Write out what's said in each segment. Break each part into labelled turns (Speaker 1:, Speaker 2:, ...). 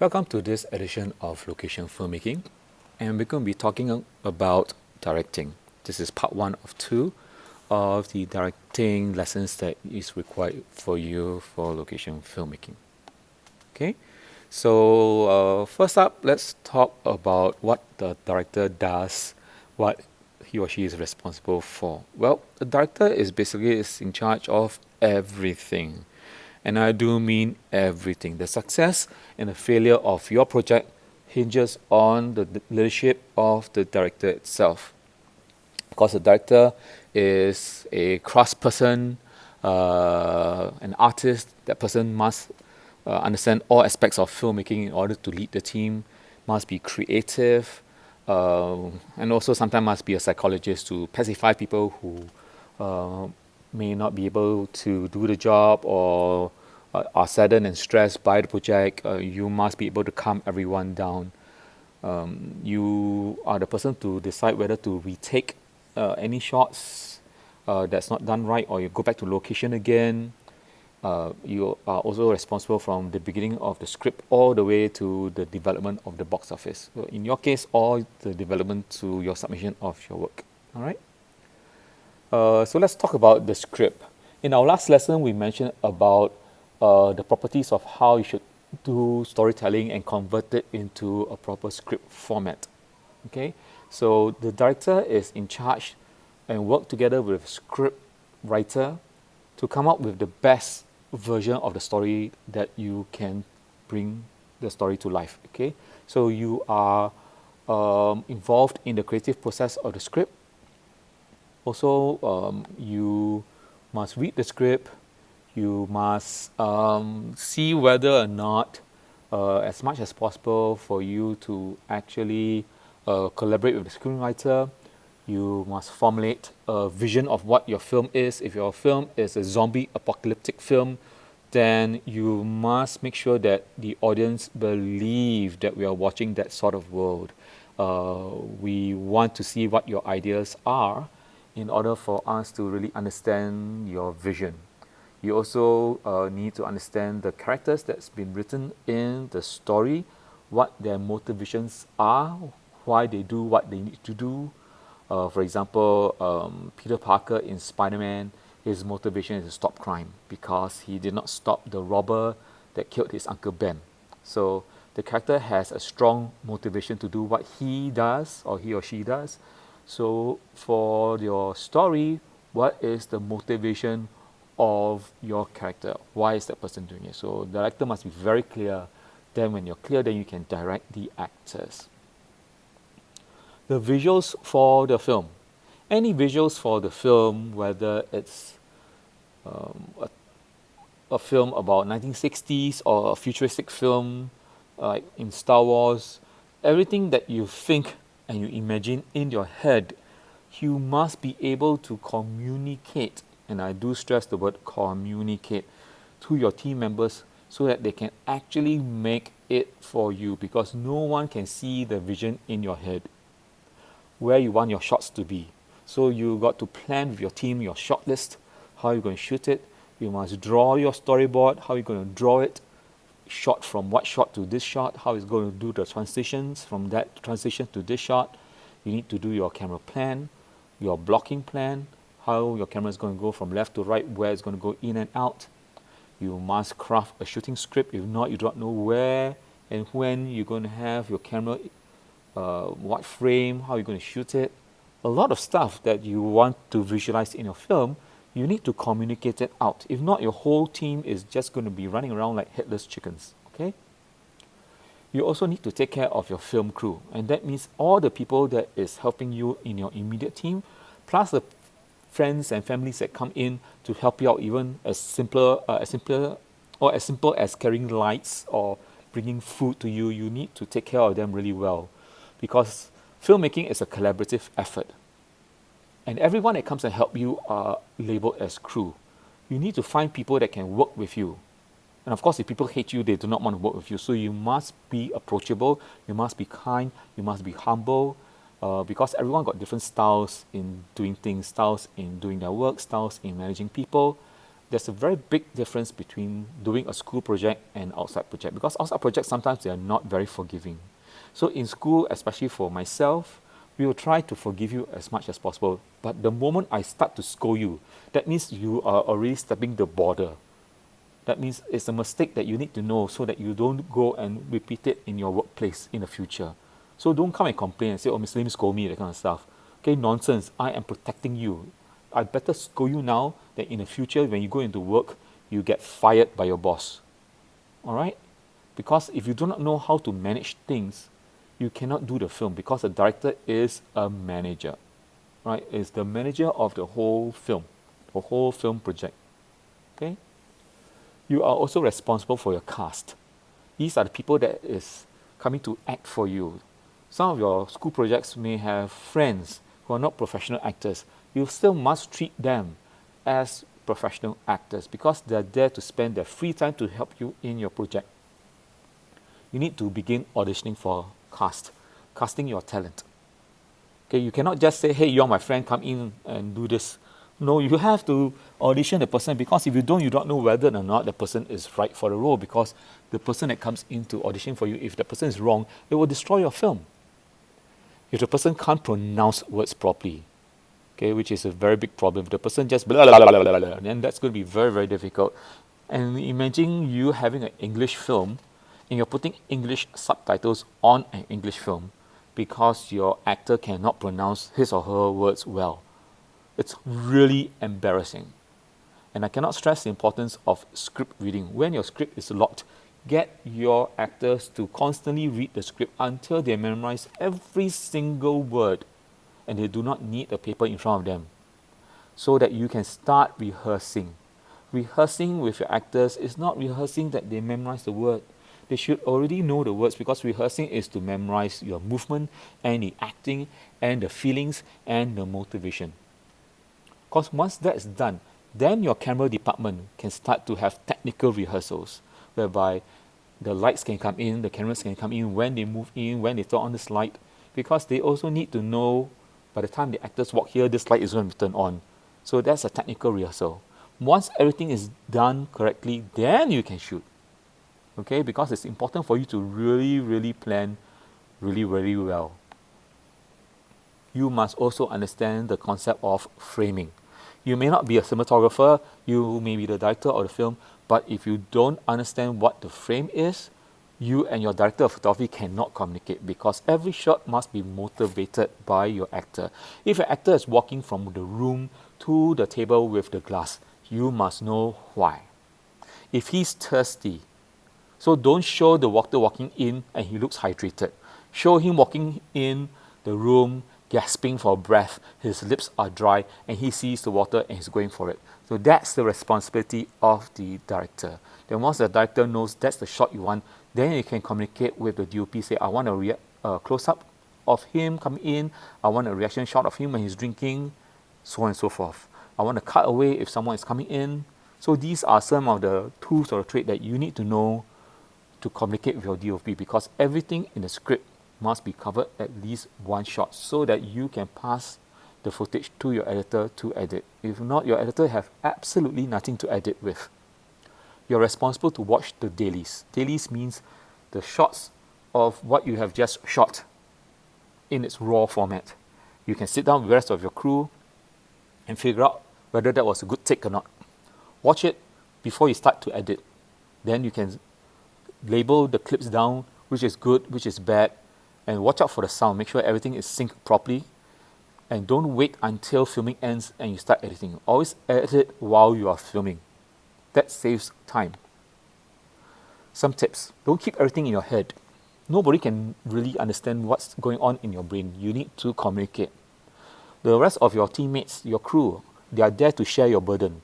Speaker 1: Welcome to this edition of Location Filmmaking, and we're going to be talking about directing. This is part one of two of the directing lessons that is required for you for location filmmaking. Okay, so first up, let's talk about what the director does, what he or she is responsible for. Well, the director is in charge of everything. And I do mean everything. The success and the failure of your project hinges on the leadership of the director itself. Because the director is a craftsperson, an artist, that person must understand all aspects of filmmaking in order to lead the team, must be creative, and also sometimes must be a psychologist to pacify people who may not be able to do the job or are saddened and stressed by the project. You must be able to calm everyone down. You are the person to decide whether to retake any shots that's not done right, or you go back to location again. You are also responsible from the beginning of the script all the way to the development of the box office. So in your case, all the development to your submission of your work. All right. So let's talk about the script. In our last lesson, we mentioned about the properties of how you should do storytelling and convert it into a proper script format. Okay, so the director is in charge and work together with script writer to come up with the best version of the story that you can bring the story to life. Okay, so you are involved in the creative process of the script. Also, you must read the script. You must see whether or not, as much as possible, for you to actually collaborate with the screenwriter. You must formulate a vision of what your film is. If your film is a zombie apocalyptic film, then you must make sure that the audience believe that we are watching that sort of world. We want to see what your ideas are in order for us to really understand your vision. You also need to understand the characters that's been written in the story, what their motivations are, why they do what they need to do. For example, Peter Parker in Spider-Man, his motivation is to stop crime because he did not stop the robber that killed his Uncle Ben. So the character has a strong motivation to do what he does or he or she does. So for your story, what is the motivation of your character? Why is that person doing it? So the director must be very clear. Then when you're clear, then you can direct the actors. The visuals for the film. Any visuals for the film, whether it's a film about 1960s or a futuristic film like in Star Wars, everything that you think and you imagine in your head, you must be able to communicate, and I do stress the word communicate, to your team members so that they can actually make it for you, because no one can see the vision in your head, where you want your shots to be. So you got to plan with your team your shot list, how you're going to shoot it. You must draw your storyboard, how you're going to draw it, shot from what shot to this shot, how it's going to do the transitions from that transition to this shot. You need to do your camera plan, your blocking plan, how your camera is going to go from left to right, where it's going to go in and out. You must craft a shooting script. If not, you don't know where and when you're going to have your camera, what frame, how you're going to shoot it. A lot of stuff that you want to visualize in your film, you need to communicate it out. If not, your whole team is just going to be running around like headless chickens. Okay? You also need to take care of your film crew, and that means all the people that is helping you in your immediate team, plus the friends and families that come in to help you out, even as simple as carrying lights or bringing food to you. You need to take care of them really well, because filmmaking is a collaborative effort, and everyone that comes and help you are labeled as crew. You need to find people that can work with you. And of course, if people hate you, they do not want to work with you. So you must be approachable, you must be kind, you must be humble, because everyone got different styles in doing things, styles in doing their work, styles in managing people. there's a very big difference between doing a school project and outside project, because outside projects sometimes they are not very forgiving. So in school, especially for myself, we will try to forgive you as much as possible. But the moment I start to scold you, that means you are already stepping the border. That means it's a mistake that you need to know so that you don't go and repeat it in your workplace in the future. So don't come and complain and say, oh, Miss Lim scold me, that kind of stuff. Okay, nonsense. I am protecting you. I better scold you now than in the future when you go into work, you get fired by your boss. All right? Because if you do not know how to manage things, you cannot do the film, because the director is a manager, right? Is the manager of the whole film project. Okay? You are also responsible for your cast. These are the people that is coming to act for you. Some of your school projects may have friends who are not professional actors. You still must treat them as professional actors, because they're there to spend their free time to help you in your project. You need to begin auditioning for casting your talent. Okay, you cannot just say, hey, you're my friend, come in and do this. No, you have to audition the person, because if you don't know whether or not the person is right for the role, because the person that comes in to audition for you, if the person is wrong, it will destroy your film. If the person can't pronounce words properly, okay, which is a very big problem. If the person just blah, blah, blah, blah, blah, blah, then that's going to be very, very difficult. And imagine you having an English film and you're putting English subtitles on an English film because your actor cannot pronounce his or her words well. It's really embarrassing. And I cannot stress the importance of script reading. When your script is locked, get your actors to constantly read the script until they memorize every single word and they do not need a paper in front of them, so that you can start rehearsing. Rehearsing with your actors is not rehearsing that they memorize the word. They should already know the words, because rehearsing is to memorize your movement and the acting and the feelings and the motivation. Because once that's done, then your camera department can start to have technical rehearsals, whereby the lights can come in, the cameras can come in, when they move in, when they turn on this light, because they also need to know by the time the actors walk here, this light is going to be turned on. So that's a technical rehearsal. Once everything is done correctly, then you can shoot. Okay, because it's important for you to really, really plan really, very well. You must also understand the concept of framing. You may not be a cinematographer, you may be the director of the film, but if you don't understand what the frame is, you and your director of photography cannot communicate, because every shot must be motivated by your actor. If your actor is walking from the room to the table with the glass, you must know why. If he's thirsty, so don't show the water walking in and he looks hydrated. Show him walking in the room, gasping for breath, his lips are dry, and he sees the water and he's going for it. So that's the responsibility of the director. Then once the director knows that's the shot you want, then you can communicate with the DOP, say, I want a close-up of him coming in, I want a reaction shot of him when he's drinking, so on and so forth. I want to cut away if someone is coming in. So these are some of the tools or the trade that you need to know to communicate with your DOP, because everything in the script must be covered at least one shot, so that you can pass the footage to your editor to edit. If not, your editor have absolutely nothing to edit with. You're responsible to watch the dailies. Dailies means the shots of what you have just shot in its raw format. You can sit down with the rest of your crew and figure out whether that was a good take or not. Watch it before you start to edit. Then you can label the clips down, which is good, which is bad, and watch out for the sound. Make sure everything is synced properly, and don't wait until filming ends and you start editing. Always edit while you are filming. That saves time. Some tips. Don't keep everything in your head. Nobody can really understand what's going on in your brain. You need to communicate. The rest of your teammates, your crew, they are there to share your burden.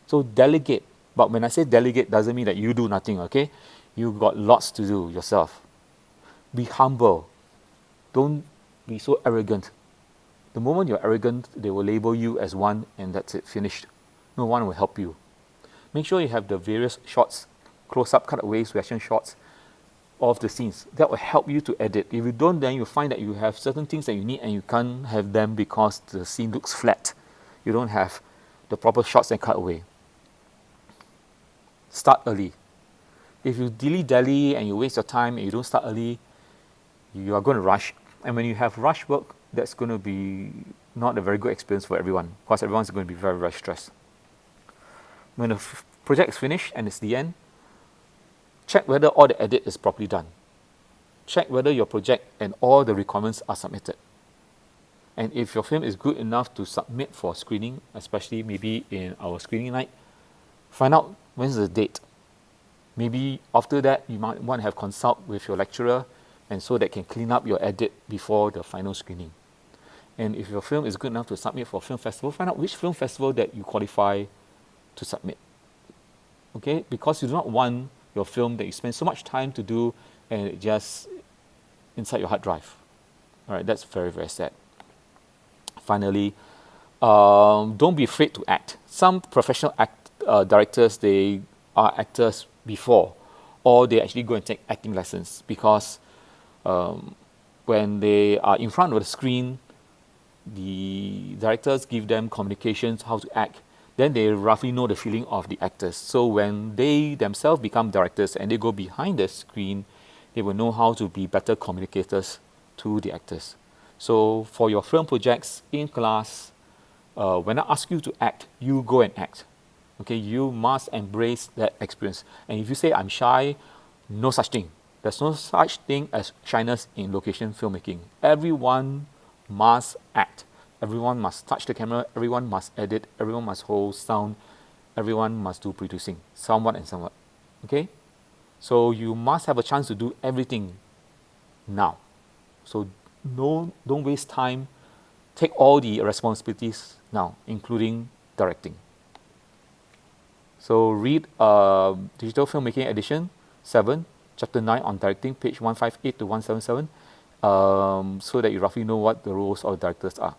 Speaker 1: So delegate. But when I say delegate, doesn't mean that you do nothing, okay? You've got lots to do yourself. Be humble. Don't be so arrogant. The moment you're arrogant, they will label you as one, and that's it, finished. No one will help you. Make sure you have the various shots, close-up, cutaways, reaction shots of the scenes. That will help you to edit. If you don't, then you'll find that you have certain things that you need and you can't have them because the scene looks flat. You don't have the proper shots and cutaway. start early. If you dilly-dally and you waste your time and you don't start early, you are going to rush. And when you have rush work, that's going to be not a very good experience for everyone, because everyone's going to be very, very stressed. When the project is finished and it's the end, check whether all the edit is properly done. Check whether your project and all the requirements are submitted. And if your film is good enough to submit for screening, especially maybe in our screening night, find out when's the date. Maybe after that, you might want to have consult with your lecturer, and so they can clean up your edit before the final screening. And if your film is good enough to submit for a film festival, find out which film festival that you qualify to submit. Okay, because you do not want your film that you spend so much time to do and it just inside your hard drive. All right, that's very, very sad. Finally, don't be afraid to act. Some professional directors, they are actors before, or they actually go and take acting lessons, because when they are in front of the screen, the directors give them communications, how to act. Then they roughly know the feeling of the actors. So when they themselves become directors and they go behind the screen, they will know how to be better communicators to the actors. So for your film projects in class, when I ask you to act, you go and act. Okay, you must embrace that experience. And if you say I'm shy, no such thing. There's no such thing as shyness in location filmmaking. Everyone must act. Everyone must touch the camera. Everyone must edit. Everyone must hold sound. Everyone must do producing, somewhat and somewhat. Okay? So you must have a chance to do everything now. So don't waste time. Take all the responsibilities now, including directing. So read Digital Filmmaking Edition 7, Chapter 9 on Directing, page 158 to 177, so that you roughly know what the roles of the directors are.